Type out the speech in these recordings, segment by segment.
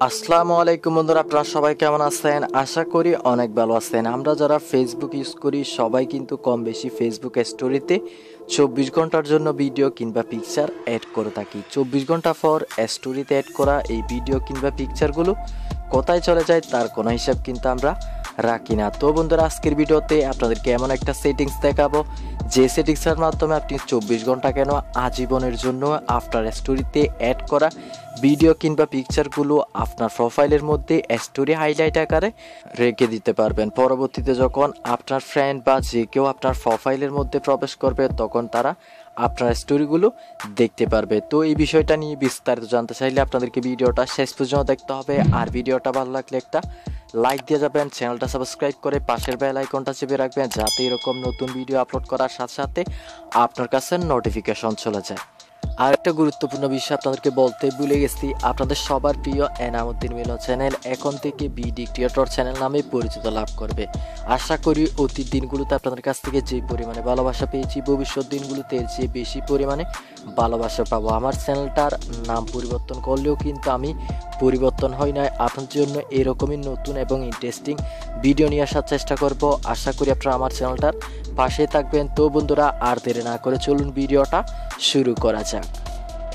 আসসালামু আলাইকুম বন্ধুরা, আপনারা সবাই কেমন আছেন? আশা করি অনেক ভালো আছেন। আমরা যারা ফেসবুক ইউজ করি সবাই কিন্তু কম বেশি ফেসবুক স্টোরিতে 24 ঘন্টার জন্য ভিডিও কিংবা পিকচার অ্যাড করে থাকি। 24 ঘন্টা পর স্টোরিতে অ্যাড করা এই ভিডিও কিংবা পিকচারগুলো কোথায় চলে যায় তার কোনো হিসাব কিন্তু আমরা রাখি না। তো বন্ধুরা, আজকের ভিডিওতে আপনাদেরকে এমন একটা সেটিংস দেখাবো যে সেটিংসের মাধ্যমে আপনি 24 ঘন্টা কেন আজীবনের জন্য আপনার স্টোরিতে অ্যাড করা ভিডিও কিংবা পিকচারগুলো আপনার প্রোফাইলের মধ্যে স্টোরি হাইলাইট আকারে রেখে দিতে পারবেন। পরবর্তীতে যখন আপনার ফ্রেন্ড বা যে কেউ আপনার প্রোফাইলের মধ্যে প্রবেশ করবে তখন তারা আপনার স্টোরিগুলো দেখতে পারবে। তো এই বিষয়টা নিয়ে বিস্তারিত জানতে চাইলে আপনাদেরকে ভিডিওটা শেষ পর্যন্ত দেখতে হবে। আর ভিডিওটা ভালো লাগলে একটা লাইক দিয়ে যাবেন, চ্যানেলটা সাবস্ক্রাইব করে পাশের বেল আইকনটা চেপে রাখবেন যাতে এরকম নতুন ভিডিও আপলোড করার সাথে সাথে আপনার কাছে নোটিফিকেশন চলে যায়। আর একটা গুরুত্বপূর্ণ বিষয় আপনাদেরকে বলতে ভুলে গেছি, আপনাদের সবার প্রিয় এনামুদ্দিন মিলন চ্যানেল এখন থেকে বিডি ক্রিয়েটর চ্যানেল নামে পরিচিত লাভ করবে। আশা করি অতীত দিনগুলোতে আপনাদের কাছ থেকে যে পরিমাণে ভালোবাসা পেয়েছি ভবিষ্যৎ দিনগুলোতে এর চেয়ে বেশি পরিমাণে ভালোবাসা পাবো। আমার চ্যানেলটার নাম পরিবর্তন করলেও কিন্তু আমি পরিবর্তন হয় না। আপনার জন্য এরকমই নতুন এবং ইন্টারেস্টিং ভিডিও নিয়ে আসার চেষ্টা করব। আশা করি আপনারা আমার চ্যানেলটার পাশে থাকবেন। তো বন্ধুরা, আর দেরি না করে চলুন ভিডিওটা শুরু করা যাক।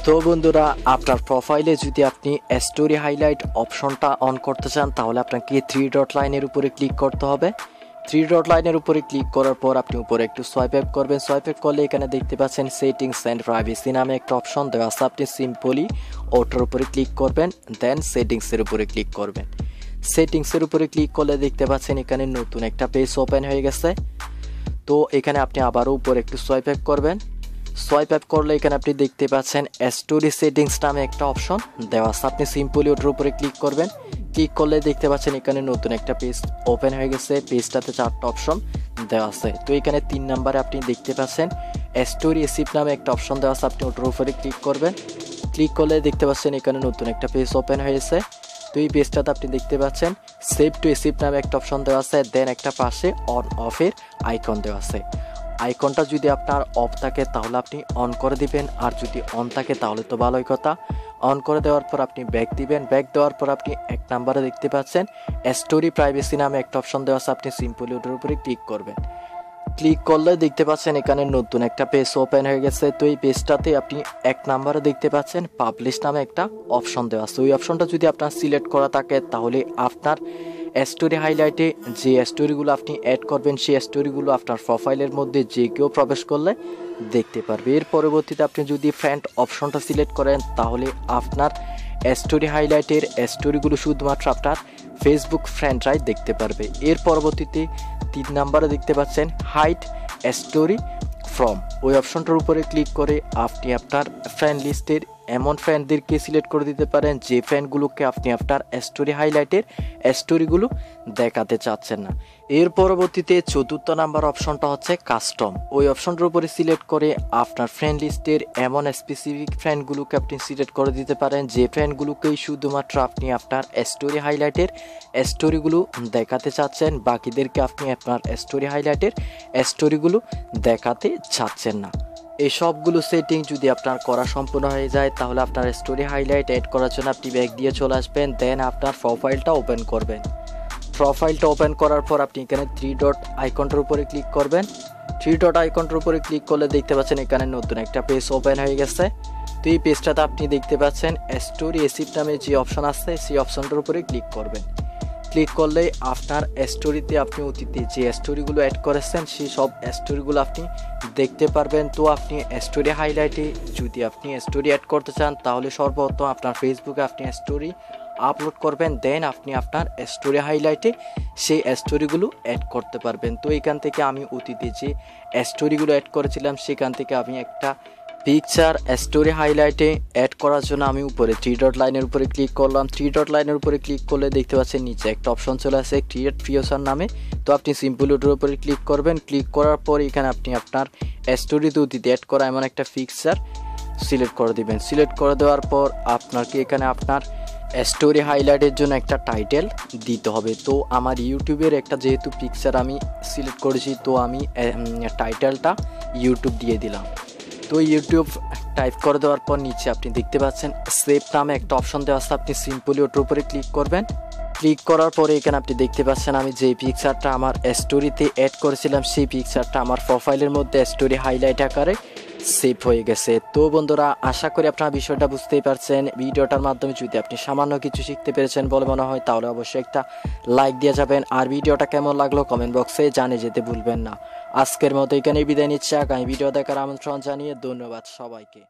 তো বন্ধুরা, আপনার প্রোফাইলে যদি আপনি স্টোরি হাইলাইট অপশনটা অন করতে চান তাহলে আপনাকে 3 ডট লাইনের উপরে ক্লিক করতে হবে। 3 ডট লাইনের উপরে ক্লিক করার পর আপনি উপরে একটু সোয়াইপ আপ করবেন। সোয়াইপ আপ করলে এখানে দেখতে পাচ্ছেন সেটিংস অ্যান্ড প্রাইভেসি নামে একটা অপশন দেওয়া আছে। আপনি সিম্পলি ওটার উপরে ক্লিক করবেন, দেন সেটিংসের উপরে ক্লিক করবেন। সেটিংসের উপরে ক্লিক করলে দেখতে পাচ্ছেন এখানে নতুন একটা পেজ ওপেন হয়ে গেছে। তো এখানে আপনি আবারও উপরে একটু সোয়াইপ আপ করবেন। সোয়াইপ আপ করলে এখানে আপনি দেখতে পাচ্ছেন স্টোরি সেটিংস নামে একটা অপশন দেওয়া আছে। আপনি সিম্পলি ওটার উপরে ক্লিক করবেন। ক্লিক করলে দেখতে পাচ্ছেন এখানে নতুন একটা পেজ ওপেন হয়ে গেছে। পেজটাতে 4টা অপশন দেওয়া আছে। তো এখানে 3 নম্বরে আপনি দেখতে পাচ্ছেন স্টোরি এসিপ নামে একটা অপশন দেওয়া আছে। আপনি ওটার উপরে ক্লিক করবেন। ক্লিক করলে দেখতে পাচ্ছেন এখানে নতুন একটা পেজ ওপেন হয়েছে। তো এই পেজটাতে আপনি দেখতে পাচ্ছেন সেভ টু এসিপ নামে একটা অপশন দেওয়া আছে। দেন একটা পাশে অন অফের আইকন দেওয়া আছে। আইকনটা যদি আপনার অফ থাকে তাহলে আপনি অন করে দিবেন, আর যদি অন থাকে তাহলে তো ভালোই কথা। অন করে দেওয়ার পর আপনি ব্যাক দিবেন। ব্যাক দেওয়ার পর আপনি 1 নম্বরে দেখতে পাচ্ছেন স্টোরি প্রাইভেসি নামে একটা অপশন দেওয়া আছে। আপনি সিম্পলি ওটার উপরে ক্লিক করবেন। ক্লিক করলে দেখতে পাচ্ছেন এখানে নতুন একটা পেজ ওপেন হয়ে গেছে। তো এই পেজটাতে আপনি 1 নম্বরে দেখতে পাচ্ছেন পাবলিশ নামে একটা অপশন দেওয়া আছে। ওই অপশনটা যদি আপনার সিলেক্ট করা থাকে তাহলে আপনার স্টোরি হাইলাইটে যে স্টোরিগুলো আপনি অ্যাড করবেন সেই স্টোরিগুলো আপনার প্রোফাইলের মধ্যে যে কেউ প্রবেশ করলে দেখতে পারবে। এর পরবর্তীতে আপনি যদি ফ্রেন্ড অপশনটা সিলেক্ট করেন তাহলে আপনার স্টোরি হাইলাইটের স্টোরিগুলো শুধুমাত্র আপনার ফেসবুক ফ্রেন্ডরাই দেখতে পারবে। এর পরবর্তীতে 3 নম্বরে দেখতে পাচ্ছেন হাইড স্টোরি ফ্রম, ওই অপশনটার উপরে ক্লিক করে আপনি আপনার ফ্রেন্ড লিস্টের এমন ফ্রেন্ডদেরকে সিলেক্ট করে দিতে পারেন যে ফ্রেন্ডগুলোকে আপনি আপনার স্টোরি হাইলাইটের স্টোরিগুলো দেখাতে চাচ্ছেন না। এর পরবর্তীতে 4র্থ নাম্বার অপশনটা হচ্ছে কাস্টম, ওই অপশনটার উপরে সিলেক্ট করে আপনার ফ্রেন্ড লিস্টের এমন স্পেসিফিক ফ্রেন্ডগুলোকে আপনি সিলেক্ট করে দিতে পারেন যে ফ্রেন্ডগুলোকেই শুধুমাত্র আপনি আপনার স্টোরি হাইলাইটের স্টোরিগুলো দেখাতে চাচ্ছেন, বাকিদেরকে আপনি আপনার স্টোরি হাইলাইটের স্টোরিগুলো দেখাতে চাচ্ছেন না। এই সবগুলো সেটিং যদি আপনার করা সম্পূর্ণ হয়ে যায় তাহলে আপনার স্টোরি হাইলাইট অ্যাড করার জন্য আপনি ব্যাক দিয়ে চলে আসবেন। দেন আপনার প্রোফাইলটা ওপেন করবেন। প্রোফাইলটা ওপেন করার পর আপনি এখানে 3 ডট আইকনটার উপরে ক্লিক করবেন। 3 ডট আইকনটার উপরে ক্লিক করলে দেখতে পাচ্ছেন এখানে নতুন একটা পেজ ওপেন হয়ে গেছে। তো এই পেজটাতে আপনি দেখতে পাচ্ছেন স্টোরি এসিপ নামে যে অপশন আছে সেই অপশনটার উপরে ক্লিক করবেন। ক্লিক করলে আপনার স্টোরিতে আপনি অতীতে যে স্টোরিগুলো অ্যাড করেছেন সেই সব স্টোরিগুলো আপনি দেখতে পারবেন। তো আপনি স্টোরি হাইলাইটে যদি আপনি স্টোরি অ্যাড করতে চান তাহলে সর্বপ্রথম আপনার ফেসবুকে আপনি স্টোরি আপলোড করবেন, দেন আপনি আপনার স্টোরি হাইলাইটে সেই স্টোরিগুলো অ্যাড করতে পারবেন। তো এখান থেকে আমি অতীতে যে স্টোরিগুলো অ্যাড করেছিলাম সেখান থেকে আমি একটা পিকচার স্টোরি হাইলাইটে অ্যাড করার জন্য আমি উপরে 3 ডট লাইনের উপরে ক্লিক করলাম। 3 ডট লাইনের উপরে ক্লিক করলে দেখতে পাচ্ছেন নিচে একটা অপশন চলে আসে ক্রিয়েট ফিউচার নামে। তো আপনি সিম্পলি ওটার উপরে ক্লিক করবেন। ক্লিক করার পর এখানে আপনি আপনার স্টোরিতে অতীতে অ্যাড করা এমন একটা পিকচার সিলেক্ট করে দিবেন। সিলেক্ট করে দেওয়ার পর আপনাকে এখানে আপনার স্টোরি হাইলাইটের জন্য একটা টাইটেল দিতে হবে। তো আমার ইউটিউবের একটা যেহেতু পিকচার আমি সিলেক্ট করেছি তো আমি টাইটেলটা ইউটিউব দিয়ে দিলাম। তো তো ইউটিউব টাইপ করে দেওয়ার পর নিচে আপনি দেখতে পাচ্ছেন সেভ নামে একটা অপশন দেওয়া আছে, আপনি সিম্পলি ওটার উপরে ক্লিক করবেন। ক্লিক করার পরে এখানে আপনি দেখতে পাচ্ছেন আমি যে পিকচারটা আমার স্টোরিতে অ্যাড করেছিলাম সেই পিকচারটা আমার প্রোফাইলের মধ্যে স্টোরি হাইলাইট আকারে সেভ হয়ে গেছে। তো বন্ধুরা, আশা করি আপনারা বিষয়টা বুঝতেই পারছেন। ভিডিওটার মাধ্যমে যদি আপনি সামান্য কিছু শিখতে পেরেছেন বলে মনে হয় তাহলে অবশ্যই একটা লাইক দিয়ে যাবেন, আর ভিডিওটা কেমন লাগলো কমেন্ট বক্সে জানিয়ে যেতে ভুলবেন না। আজকের মতো এখানেই বিদায় নিচ্ছি, আগামী ভিডিও দেখার আমন্ত্রণ জানিয়ে ধন্যবাদ সবাইকে।